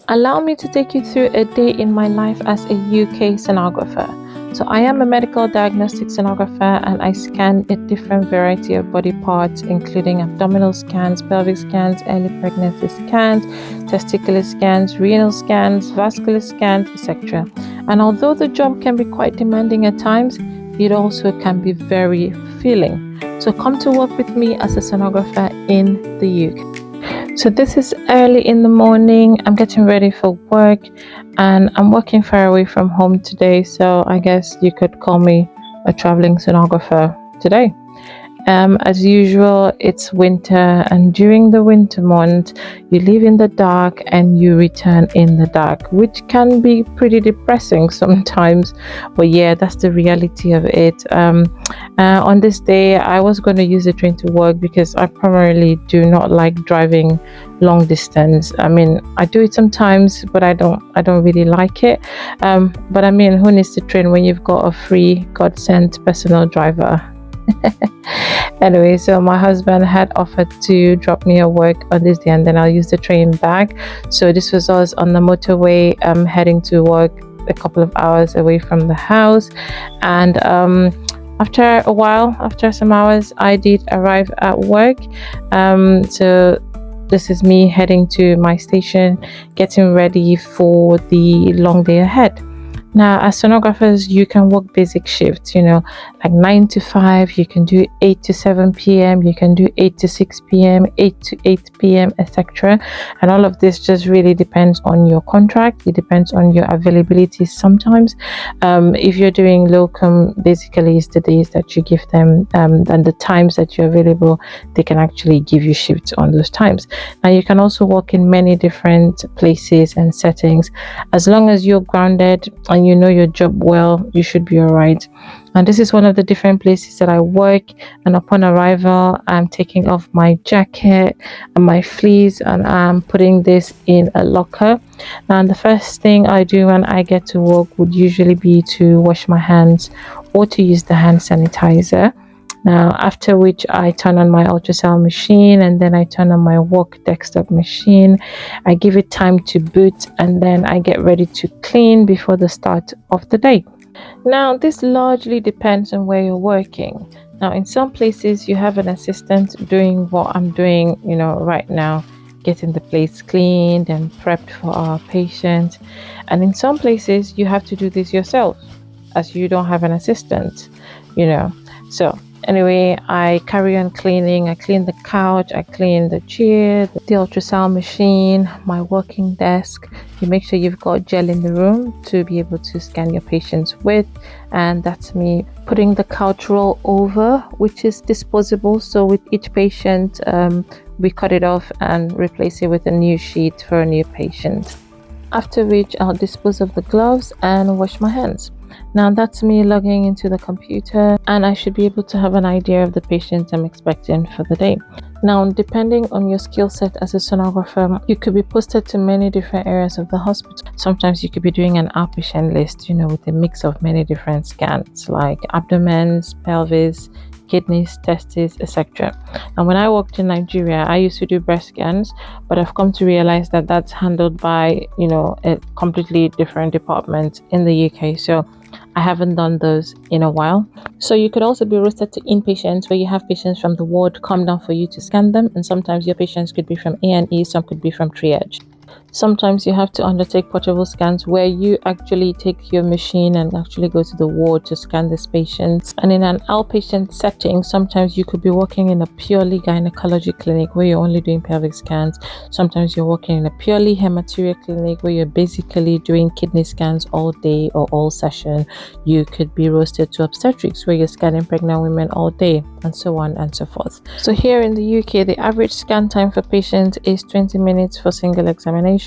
Allow me to take you through a day in my life as a UK sonographer. So I am a medical diagnostic sonographer and I scan a different variety of body parts, including abdominal scans, pelvic scans, early pregnancy scans, testicular scans, renal scans, vascular scans, etc. And although the job can be quite demanding at times, it also can be very fulfilling. So come to work with me as a sonographer in the UK. So this is early in the morning. I'm getting ready for work and I'm working far away from home today. So I guess you could call me a traveling sonographer today. As usual, it's winter, and during the winter months, you live in the dark and you return in the dark, which can be pretty depressing sometimes. But yeah, that's the reality of it. On this day, I was going to use the train to work because I primarily do not like driving long distance. I mean, I do it sometimes, but I don't really like it. But I mean, who needs the train when you've got a free God sent personal driver? Anyway, so my husband had offered to drop me at work on this day and then I'll use the train back. So this was us on the motorway heading to work, a couple of hours away from the house. And after a while, after some hours, I did arrive at work. So this is me heading to my station, getting ready for the long day ahead. Now, as sonographers, you can work basic shifts, like 9 to 5, you can do 8 to 7 p.m., you can do 8 to 6 p.m., 8 to 8 p.m., etc. And all of this just really depends on your contract. It depends on your availability sometimes. If you're doing locum, basically it's the days that you give them and the times that you're available, they can actually give you shifts on those times. Now, you can also work in many different places and settings. As long as you're grounded and you know your job well, you should be all right. And this is one of the different places that I work. And upon arrival, I'm taking off my jacket and my fleece and I'm putting this in a locker. Now, the first thing I do when I get to work would usually be to wash my hands or to use the hand sanitizer. Now, after which I turn on my ultrasound machine and then I turn on my work desktop machine. I give it time to boot and then I get ready to clean before the start of the day. Now, this largely depends on where you're working. Now, in some places, you have an assistant doing what I'm doing, right now, getting the place cleaned and prepped for our patients. And in some places, you have to do this yourself as you don't have an assistant, So, anyway, I carry on cleaning. I clean the couch, I clean the chair, the ultrasound machine, my working desk. You make sure you've got gel in the room to be able to scan your patients with. And that's me putting the couch roll over, which is disposable. So with each patient, we cut it off and replace it with a new sheet for a new patient. After which, I'll dispose of the gloves and wash my hands. Now that's me logging into the computer and I should be able to have an idea of the patient I'm expecting for the day. Now, depending on your skill set as a sonographer, you could be posted to many different areas of the hospital. Sometimes you could be doing an outpatient list, with a mix of many different scans like abdomens, pelvis, kidneys, testes, etc. And when I worked in Nigeria, I used to do breast scans, but I've come to realize that that's handled by, a completely different department in the UK. So I haven't done those in a while. So you could also be rostered to inpatients where you have patients from the ward come down for you to scan them. And sometimes your patients could be from A&E, some could be from triage. Sometimes you have to undertake portable scans where you actually take your machine and actually go to the ward to scan these patients. And in an outpatient setting, sometimes you could be working in a purely gynecology clinic where you're only doing pelvic scans. Sometimes you're working in a purely hematuria clinic where you're basically doing kidney scans all day or all session. You could be rostered to obstetrics where you're scanning pregnant women all day, and so on and so forth. So here in the UK, the average scan time for patients is 20 minutes for single examination,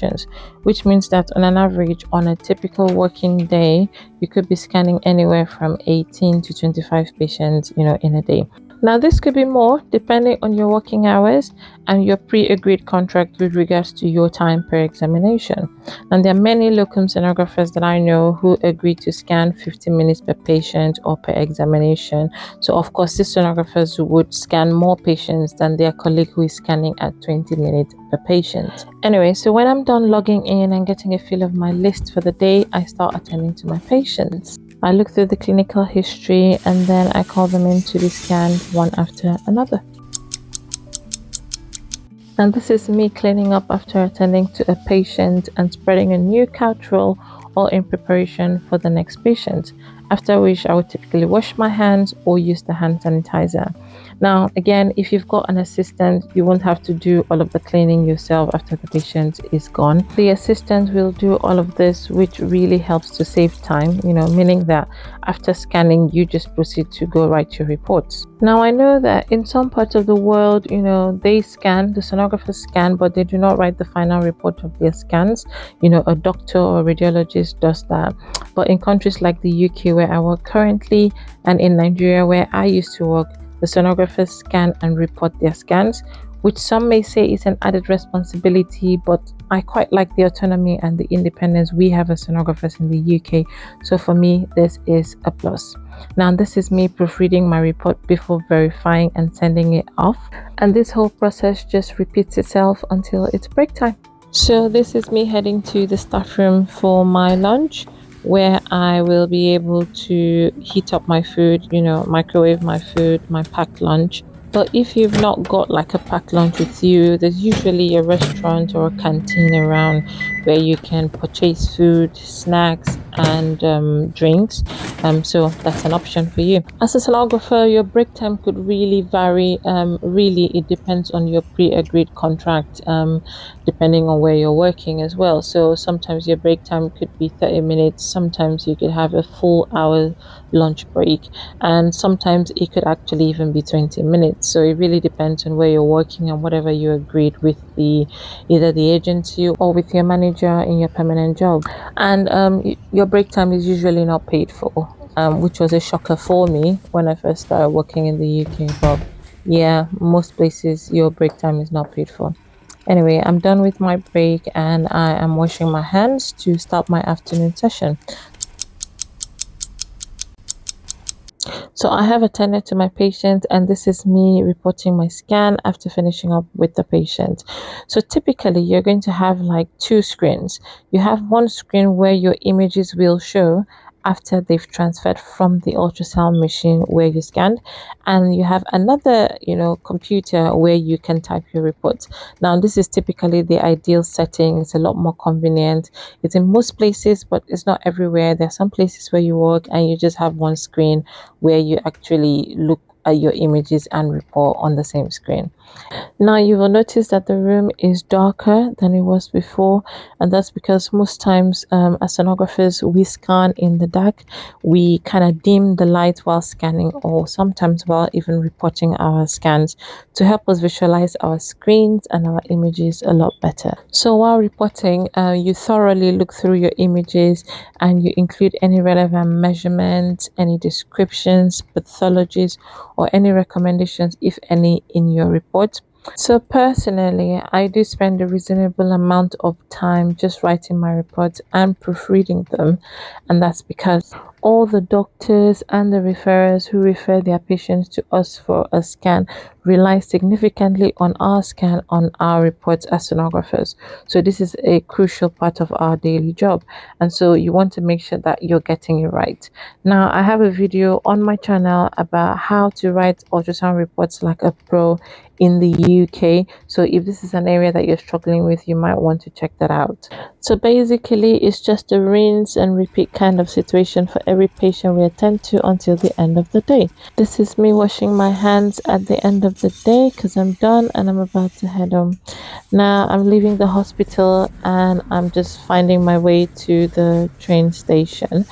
which means that on an average, on a typical working day, you could be scanning anywhere from 18 to 25 patients, in a day. Now, this could be more depending on your working hours and your pre agreed contract with regards to your time per examination. And there are many locum sonographers that I know who agree to scan 50 minutes per patient or per examination. So, of course, these sonographers would scan more patients than their colleague who is scanning at 20 minutes per patient. Anyway, so when I'm done logging in and getting a feel of my list for the day, I start attending to my patients. I look through the clinical history and then I call them in to be scanned one after another. And this is me cleaning up after attending to a patient and spreading a new couch roll, all in preparation for the next patient, after which I would typically wash my hands or use the hand sanitizer. Now, again, if you've got an assistant, you won't have to do all of the cleaning yourself after the patient is gone. The assistant will do all of this, which really helps to save time, meaning that after scanning, you just proceed to go write your reports. Now, I know that in some parts of the world, they scan, the sonographers scan, but they do not write the final report of their scans. A doctor or radiologist does that. But in countries like the UK, where I work currently, and in Nigeria, where I used to work, the sonographers scan and report their scans, which some may say is an added responsibility, but I quite like the autonomy and the independence we have as sonographers in the UK. So for me, this is a plus. Now, this is me proofreading my report before verifying and sending it off. And this whole process just repeats itself until it's break time. So this is me heading to the staff room for my lunch, where I will be able to heat up my food, microwave my food, my packed lunch. But if you've not got like a packed lunch with you, there's usually a restaurant or a canteen around where you can purchase food, snacks, and drinks. So that's an option for you. As a sonographer, your break time could really vary. Really, it depends on your pre-agreed contract. Depending on where you're working as well. So sometimes your break time could be 30 minutes, sometimes you could have a full hour lunch break, and sometimes it could actually even be 20 minutes. So it really depends on where you're working and whatever you agreed with either the agency or with your manager in your permanent job. And your break time is usually not paid for, which was a shocker for me when I first started working in the UK. But yeah, most places your break time is not paid for. Anyway, I'm done with my break and I am washing my hands to start my afternoon session. So I have attended to my patient, and this is me reporting my scan after finishing up with the patient. So typically you're going to have like two screens. You have one screen where your images will show after they've transferred from the ultrasound machine where you scanned, and you have another computer where you can type your reports. Now this is typically the ideal setting. It's a lot more convenient. It's in most places, but it's not everywhere. There are some places where you work and you just have one screen where you actually look at your images and report on the same screen. Now you will notice that the room is darker than it was before, and that's because most times as sonographers we scan in the dark. We kind of dim the light while scanning, or sometimes while even reporting our scans, to help us visualize our screens and our images a lot better. So while reporting, you thoroughly look through your images and you include any relevant measurements, any descriptions, pathologies, or any recommendations, if any, in your report. So personally, I do spend a reasonable amount of time just writing my reports and proofreading them, and that's because all the doctors and the referrers who refer their patients to us for a scan rely significantly on our scan on our reports as sonographers. So this is a crucial part of our daily job, and so you want to make sure that you're getting it right. Now, I have a video on my channel about how to write ultrasound reports like a pro in the UK. So if this is an area that you're struggling with, you might want to check that out. So basically, it's just a rinse and repeat kind of situation for every patient we attend to until the end of the day. This is me washing my hands at the end of the day because I'm done and I'm about to head home. Now I'm leaving the hospital and I'm just finding my way to the train station.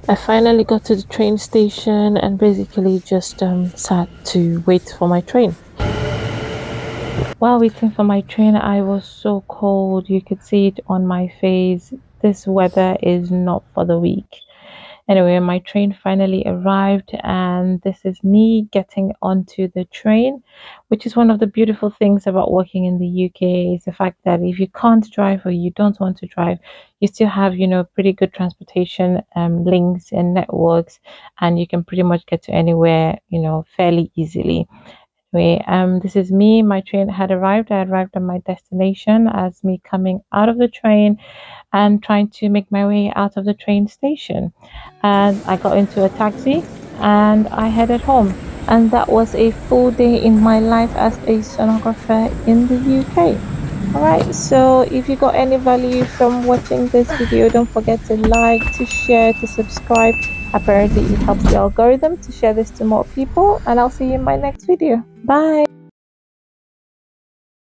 I finally got to the train station and basically just sat to wait for my train. While waiting for my train, I was so cold. You could see it on my face. This weather is not for the weak. Anyway, my train finally arrived, and this is me getting onto the train, which is one of the beautiful things about working in the UK is the fact that if you can't drive or you don't want to drive, you still have, pretty good transportation links and networks, and you can pretty much get to anywhere, fairly easily. Anyway, this is me. My train had arrived. I arrived at my destination as me coming out of the train and trying to make my way out of the train station. And I got into a taxi and I headed home. And that was a full day in my life as a sonographer in the UK. All right, so if you got any value from watching this video, don't forget to like, to share, to subscribe. Apparently, it helps the algorithm to share this to more people. And I'll see you in my next video. Bye.